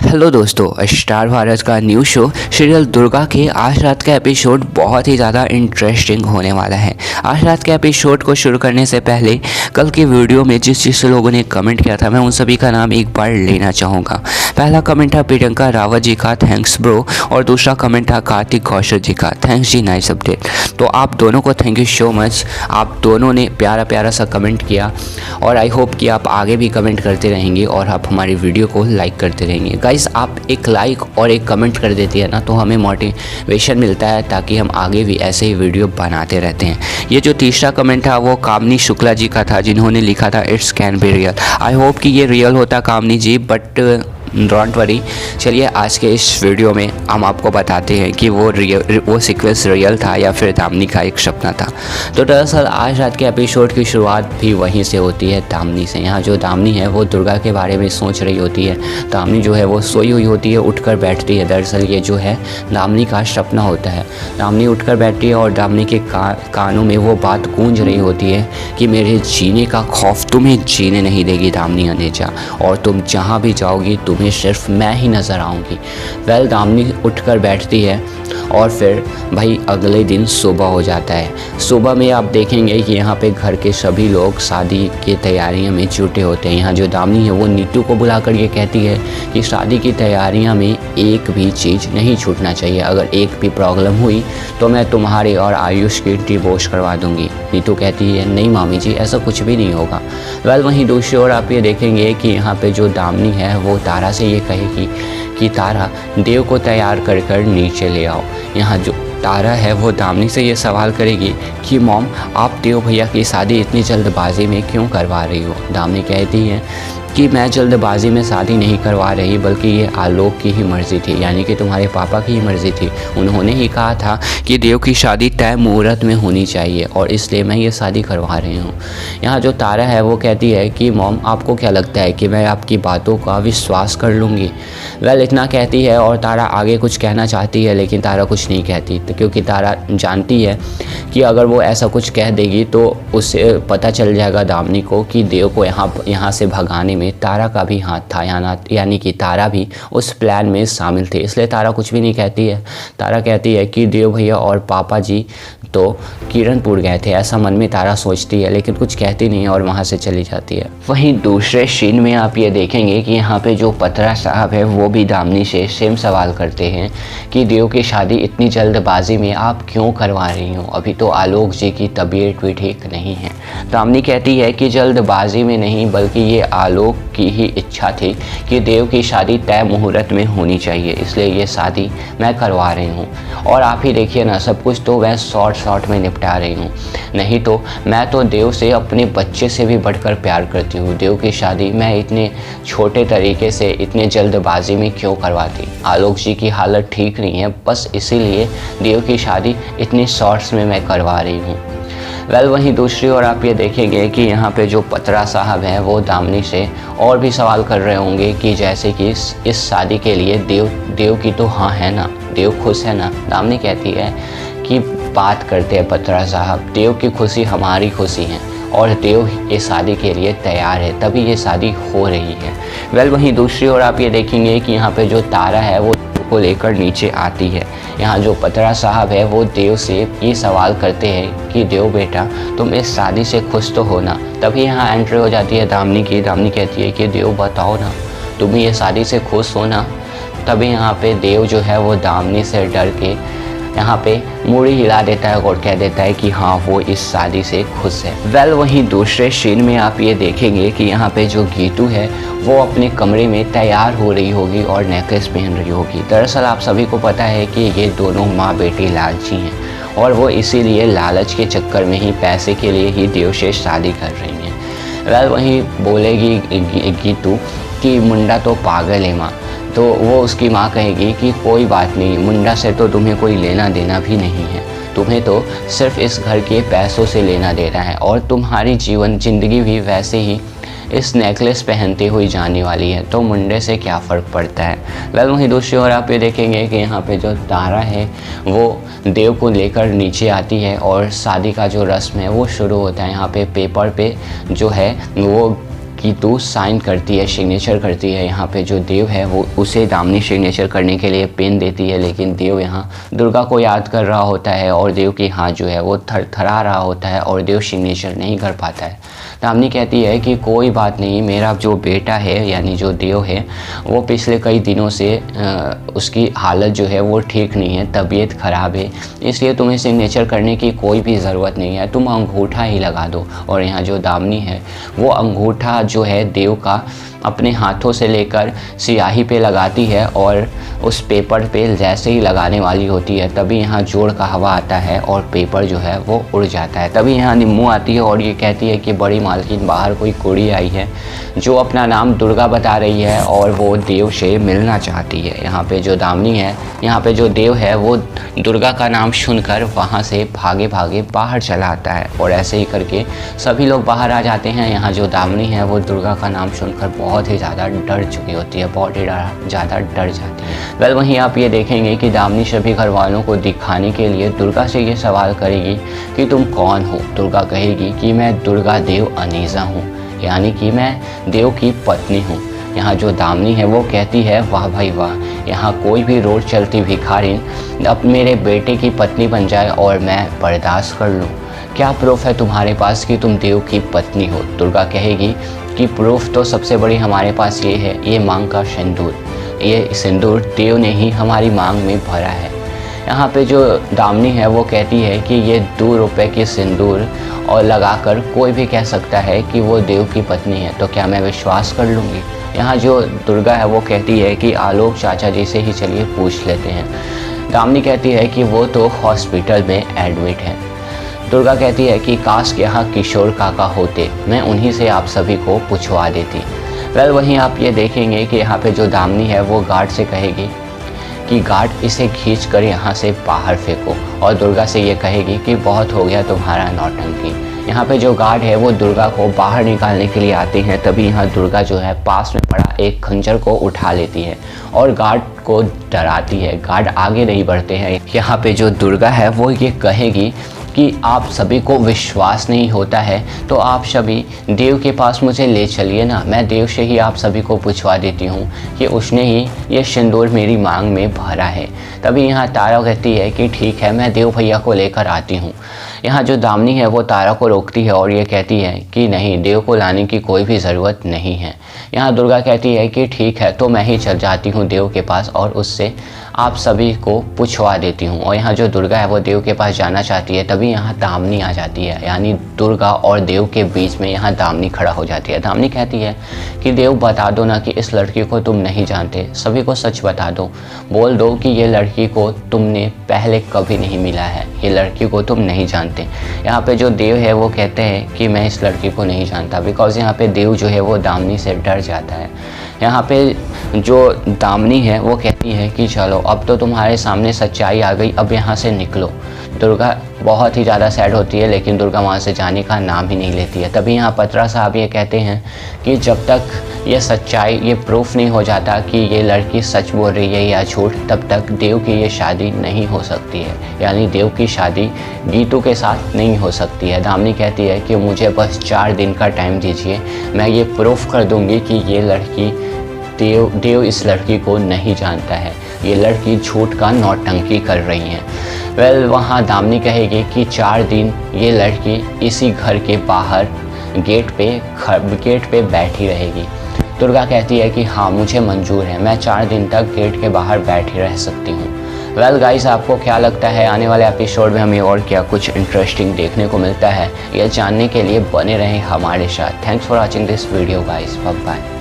Hello दोस्तों, star Bharat का new show serial Durga के आज रात का एपिसोड बहुत ही ज़्यादा इंटरेस्टिंग होने वाला है। आज रात के एपिसोड को शुरू करने से पहले कल की वीडियो में जिस लोगों ने कमेंट किया था, मैं उन सभी का नाम एक बार लेना चाहूँगा। पहला कमेंट था प्रियंका रावत जी का, थैंक्स ब्रो, और दूसरा कमेंट था कार्तिक कौशल जी का, थैंक्स जी, नाइस अपडेट। तो आप दोनों को थैंक यू सो मच। आप दोनों ने प्यारा प्यारा सा कमेंट किया और आई होप कि आप आगे भी कमेंट करते रहेंगे और आप हमारी वीडियो को लाइक करते रहेंगे। गाइस, आप एक लाइक और एक कमेंट कर देती है ना, तो हमें मोटिवेशन मिलता है ताकि हम आगे भी ऐसे ही वीडियो बनाते रहते हैं। ये जो तीसरा कमेंट था वो कामनी शुक्ला जी का था, जिन्होंने लिखा था it's can be real. I hope कि ये रियल होता कामनी जी, बट डोंट वरी। चलिए आज के इस वीडियो में हम आपको बताते हैं कि वो सीक्वेंस रियल था या फिर दामिनी का एक सपना था। तो दरअसल आज रात के एपिसोड की शुरुआत भी वहीं से होती है, दामिनी से। यहाँ जो दामिनी है वो दुर्गा के बारे में सोच रही होती है। दामिनी जो है वो सोई हुई होती है, उठकर बैठती है। दरअसल ये जो है दामिनी का सपना होता है। दामिनी उठकर बैठती है और दामिनी के कानों में वो बात गूंज रही होती है कि मेरे जीने का खौफ तुम्हें जीने नहीं देगी दामिनी अनेजा, और तुम जहाँ भी जाओगी तुम्हें सिर्फ मैं ही नज़र आऊँगी। दामिनी उठकर बैठती है और फिर भाई अगले दिन सुबह हो जाता है। सुबह में आप देखेंगे कि यहाँ पे घर के सभी लोग शादी की तैयारियों में जुटे होते हैं। यहाँ जो दामिनी है वो नीतू को बुलाकर ये कहती है कि शादी की तैयारियों में एक भी चीज़ नहीं छूटना चाहिए। अगर एक भी प्रॉब्लम हुई तो मैं तुम्हारे और आयुष की डिवोर्स करवा दूँगी। नीतू कहती है नहीं मामी जी, ऐसा कुछ भी नहीं होगा। वहीं दूसरी ओर आप ये देखेंगे कि यहाँ पे जो दामिनी है वो तारा से ये कहेगी कि तारा, देव को तैयार कर नीचे ले आओ। यहाँ जो तारा है वो दामिनी से ये सवाल करेगी कि मॉम, आप देव भैया की शादी इतनी जल्दबाजी में क्यों करवा रही हो। दामिनी कहती है कि मैं जल्दबाजी में शादी नहीं करवा रही, बल्कि ये आलोक की ही मर्ज़ी थी, यानी कि तुम्हारे पापा की ही मर्ज़ी थी। उन्होंने ही कहा था कि देव की शादी तय मुहूर्त में होनी चाहिए और इसलिए मैं ये शादी करवा रही हूँ। यहाँ जो तारा है वो कहती है कि मॉम, आपको क्या लगता है कि मैं आपकी बातों का विश्वास कर लूँगी। इतना कहती है और तारा आगे कुछ कहना चाहती है, लेकिन तारा कुछ नहीं कहती, तो क्योंकि तारा जानती है कि अगर वो ऐसा कुछ कह देगी तो उससे पता चल जाएगा दामिनी को कि देव को यहाँ से भगाने में तारा का भी हाथ था, यानी कि तारा भी उस प्लान में शामिल थे। इसलिए तारा कुछ भी नहीं कहती है। तारा कहती है कि देव भैया और पापा जी तो किरणपुर गए थे, ऐसा मन में तारा सोचती है, लेकिन कुछ कहती नहीं है और वहाँ से चली जाती है। वहीं दूसरे सीन में आप ये देखेंगे कि यहाँ पे जो पतरा साहब है वो भी दामिनी से सेम सवाल करते हैं कि देव की शादी इतनी जल्दबाजी में आप क्यों करवा रही हो, अभी तो आलोक जी की तबीयत भी ठीक नहीं है। दामिनी कहती है कि जल्दबाजी में नहीं, बल्कि ये आलोक की ही इच्छा थी कि देव की शादी तय मुहूर्त में होनी चाहिए, इसलिए ये शादी मैं करवा रही हूँ। और आप ही देखिए ना, सब कुछ तो मैं शॉर्ट में निपटा रही हूँ, नहीं तो मैं तो देव से अपने बच्चे से भी बढ़कर प्यार करती हूँ। देव की शादी मैं इतने छोटे तरीके से इतने जल्दबाजी में क्यों करवाती। आलोक जी की हालत ठीक नहीं है, बस इसीलिए देव की शादी इतनी शॉर्ट्स में मैं करवा रही हूँ। वहीं दूसरी ओर आप ये देखेंगे कि यहाँ पे जो पतरा साहब हैं वो दामिनी से और भी सवाल कर रहे होंगे कि जैसे कि इस शादी के लिए देव की तो हाँ है ना, देव खुश है ना। दामिनी कहती है कि बात करते हैं पतरा साहब, देव की खुशी हमारी खुशी है और देव इस शादी के लिए तैयार है, तभी ये शादी हो रही है। वहीं दूसरी ओर आप ये देखेंगे कि यहाँ पे जो तारा है वो को लेकर नीचे आती है। यहाँ जो पतरा साहब है वो देव से ये सवाल करते हैं कि देव बेटा, तुम इस शादी से खुश तो हो ना। तभी यहाँ एंट्री हो जाती है दामिनी की। दामिनी कहती है कि देव बताओ ना, तुम ये शादी से खुश हो ना। तभी यहाँ पे देव जो है वो दामिनी से डर के यहाँ पे मूड़ी हिला देता है और कह देता है कि हाँ वो इस शादी से खुश है। वहीं दूसरे सीन में आप ये देखेंगे कि यहाँ पे जो गीतू है वो अपने कमरे में तैयार हो रही होगी और नेकलेस पहन रही होगी। दरअसल आप सभी को पता है कि ये दोनों माँ बेटी लालची हैं और वो इसीलिए लालच के चक्कर में ही, पैसे के लिए ही देव से शादी कर रही हैं। वहीं बोलेगी गीतू कि मुंडा तो पागल है माँ, तो वो उसकी माँ कहेगी कि कोई बात नहीं, मुंडा से तो तुम्हें कोई लेना देना भी नहीं है, तुम्हें तो सिर्फ इस घर के पैसों से लेना देना है और तुम्हारी जिंदगी भी वैसे ही इस नेकलेस पहनते हुए जाने वाली है, तो मुंडे से क्या फ़र्क पड़ता है। वहीं दूसरी ओर आप ये देखेंगे कि यहाँ पे जो तारा है वो देव को लेकर नीचे आती है और शादी का जो रस्म है वो शुरू होता है। यहाँ पे पेपर पे जो है वो कि तू साइन करती है, सिग्नेचर करती है। यहाँ पे जो देव है वो उसे दामिनी सिग्नेचर करने के लिए पेन देती है, लेकिन देव यहाँ दुर्गा को याद कर रहा होता है और देव की हाथ जो है वो थरथरा रहा होता है और देव सिग्नेचर नहीं कर पाता है। दामिनी कहती है कि कोई बात नहीं, मेरा जो बेटा है यानी जो देव है वो पिछले कई दिनों से उसकी हालत जो है वो ठीक नहीं है, तबीयत ख़राब है, इसलिए तुम्हें सिग्नेचर करने की कोई भी ज़रूरत नहीं है, तुम अंगूठा ही लगा दो। और यहाँ जो दामिनी है वो अंगूठा जो है देव का अपने हाथों से लेकर स्याही पे लगाती है और उस पेपर पे जैसे ही लगाने वाली होती है तभी यहाँ जोड़ का हवा आता है और पेपर जो है वो उड़ जाता है। तभी यहाँ निम्मू आती है और ये कहती है कि बड़ी मालकिन, बाहर कोई कुड़ी आई है जो अपना नाम दुर्गा बता रही है और वो देव से मिलना चाहती है। यहाँ पे जो दामिनी है, यहाँ पे जो देव है वो दुर्गा का नाम सुनकर वहाँ से भागे भागे बाहर चला आता है और ऐसे ही करके सभी लोग बाहर आ जाते हैं। यहाँ जो दामिनी है वो दुर्गा का नाम सुनकर बहुत ही ज़्यादा डर चुकी होती है, बहुत ही ज़्यादा डर जाती है। वहीं आप ये देखेंगे कि दामिनी सभी घर वालों को दिखाने के लिए दुर्गा से ये सवाल करेगी कि तुम कौन हो। दुर्गा कहेगी कि मैं दुर्गा देव अनीज़ा हूँ, यानी कि मैं देव की पत्नी हूँ। यहाँ जो दामिनी है वो कहती है, वाह भाई वाह, यहाँ कोई भी रोड चलती भिखारिन अब मेरे बेटे की पत्नी बन जाए और मैं बर्दाश्त कर लूँ। क्या प्रूफ है तुम्हारे पास कि तुम देव की पत्नी हो? दुर्गा कहेगी कि प्रूफ तो सबसे बड़ी हमारे पास ये है, ये मांग का सिंदूर। ये सिंदूर देव ने ही हमारी मांग में भरा है। यहाँ पे जो दामिनी है वो कहती है कि ये 2 रुपए की सिंदूर और लगाकर कोई भी कह सकता है कि वो देव की पत्नी है, तो क्या मैं विश्वास कर लूँगी? यहाँ जो दुर्गा है वो कहती है कि आलोक चाचा जी से ही चलिए पूछ लेते हैं। दामिनी कहती है कि वो तो हॉस्पिटल में एडमिट है। दुर्गा कहती है कि काश यहाँ किशोर काका होते, मैं उन्हीं से आप सभी को पूछवा देती। वहीं आप ये देखेंगे कि यहाँ पे जो दामिनी है वो गार्ड से कहेगी कि गार्ड इसे खींच कर यहाँ से बाहर फेंको, और दुर्गा से ये कहेगी कि बहुत हो गया तुम्हारा नौटंकी। यहाँ पे जो गार्ड है वो दुर्गा को बाहर निकालने के लिए आते हैं। तभी यहाँ दुर्गा जो है पास में पड़ा एक खंजर को उठा लेती है और गार्ड को डराती है। गार्ड आगे नहीं बढ़ते हैं। यहाँ पे जो दुर्गा है वो ये कहेगी कि आप सभी को विश्वास नहीं होता है तो आप सभी देव के पास मुझे ले चलिए ना, मैं देव से ही आप सभी को पूछवा देती हूँ कि उसने ही ये सिंदूर मेरी मांग में भरा है। तभी यहाँ तारा कहती है कि ठीक है, मैं देव भैया को लेकर आती हूँ। यहाँ जो दामिनी है वो तारा को रोकती है और ये कहती है कि नहीं, देव को लाने की कोई भी ज़रूरत नहीं है। यहाँ दुर्गा कहती है कि ठीक है, तो मैं ही चल जाती हूँ देव के पास और उससे आप सभी को पूछवा देती हूँ। और यहाँ जो दुर्गा है वो देव के पास जाना चाहती है। तभी यहाँ दामिनी आ जाती है, यानी दुर्गा और देव के बीच में यहाँ दामिनी खड़ा हो जाती है। दामिनी कहती है कि देव बता दो ना कि इस लड़की को तुम नहीं जानते, सभी को सच बता दो, बोल दो कि ये लड़की को तुमने पहले कभी नहीं मिला है, ये लड़की को तुम नहीं जानते। यहाँ पे जो देव है वो कहते हैं कि मैं इस लड़की को नहीं जानता, बिकॉज यहाँ पे देव जो है वो दामिनी से डर जाता है। यहाँ पे जो दामिनी है वो कहती है कि चलो अब तो तुम्हारे सामने सच्चाई आ गई, अब यहाँ से निकलो। दुर्गा बहुत ही ज़्यादा सैड होती है, लेकिन दुर्गा वहाँ से जाने का नाम ही नहीं लेती है। तभी यहाँ पत्रा साहब ये कहते हैं कि जब तक ये सच्चाई, ये प्रूफ नहीं हो जाता कि ये लड़की सच बोल रही है या झूठ, तब तक देव की ये शादी नहीं हो सकती है, यानी देव की शादी गीतू के साथ नहीं हो सकती है। दामिनी कहती है कि मुझे बस 4 दिन का टाइम दीजिए, मैं ये प्रूफ कर दूँगी कि ये लड़की देव इस लड़की को नहीं जानता है, ये लड़की झूठ का नौटंकी कर रही है। वहाँ दामिनी कहेगी कि 4 दिन ये लड़की इसी घर के बाहर गेट पे बैठी रहेगी। दुर्गा कहती है कि हाँ, मुझे मंजूर है, मैं 4 दिन तक गेट के बाहर बैठी रह सकती हूँ। गाइस, आपको क्या लगता है आने वाले एपिसोड में हमें और क्या कुछ इंटरेस्टिंग देखने को मिलता है, यह जानने के लिए बने रहें हमारे साथ। Thanks for watching this video guys, bye bye.